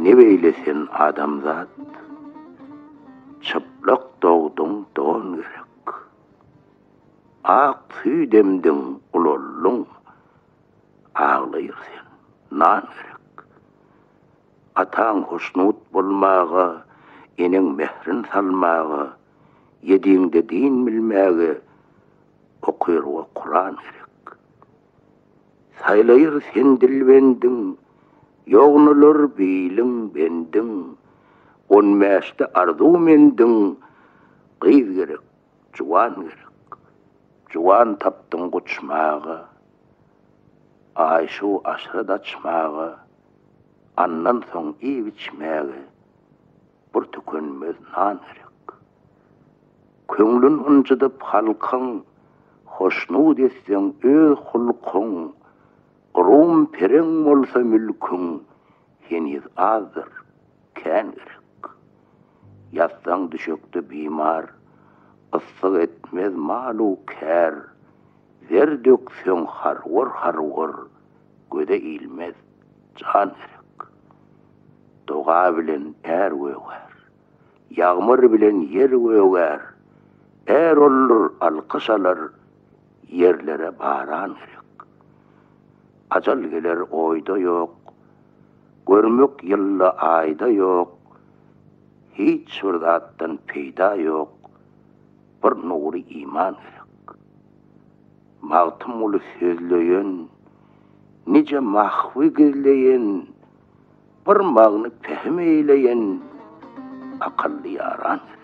Ne beylesen adamzat, çıplak doğdun doğun gerek. Ak tüy demdin ulollun, ağlayırsen nan gerek. Atan hoşnut bolmağa, enin mehrin salmağa, yediğinde din bilmeğe, okuyur Kur'an gerek. Saylayır sen dilbendin, yoğnulur beylin bendin, on meşte arzu mendin, kıyız gerek, juwan gerek. Juwan taptın kuçmağa, ayşu aşırı açmağa, annan son iyi biçmeğe, bir tükönmez nan gerek. Köңlün ıncıdıp halkın, hoşnut etsen öz hulkun, rum pereng bolsa mülkün, heniz azdır, kän gerek. Yatsan düşöktü bimar, ıssyk etmez malu kär, zer döksen harvur, göde ilmez can gerek. Doğa bilen er öger, yağmur bilen yer öger, er olur alkışalar, yerlere baran gerek. Acal geler oyda yok, görmek yılla ayda yok, hiç bir zattan peyda yok, bir nuri iman gerek. Mağtım ulu sözleyen, nice mahvi gizleyen, bir mağını fehm eyleyen, akıllı yaran gerek.